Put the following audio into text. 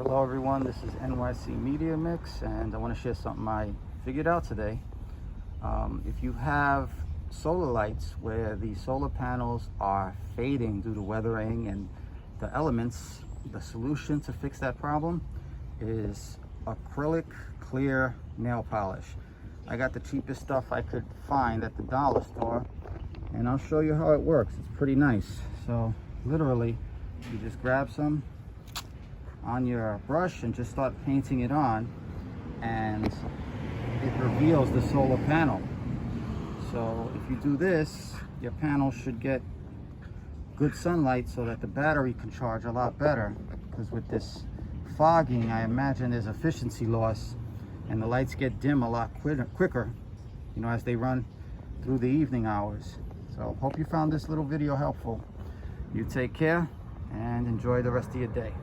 Hello everyone, this is NYC Media Mix, and I want to share something I figured out today. If you have solar lights where the solar panels are fading due to weathering and the elements, the solution to fix that problem is acrylic clear nail polish. I got the cheapest stuff I could find at the dollar store, and I'll show you how it works. It's pretty nice. So literally, you just grab some on your brush and just start painting it on, and it reveals the solar panel. So if you do this, your panel should get good sunlight so that the battery can charge a lot better, because with this fogging, I imagine there's efficiency loss and the lights get dim a lot quicker, you know, as they run through the evening hours. So hope you found this little video helpful. You take care and enjoy the rest of your day.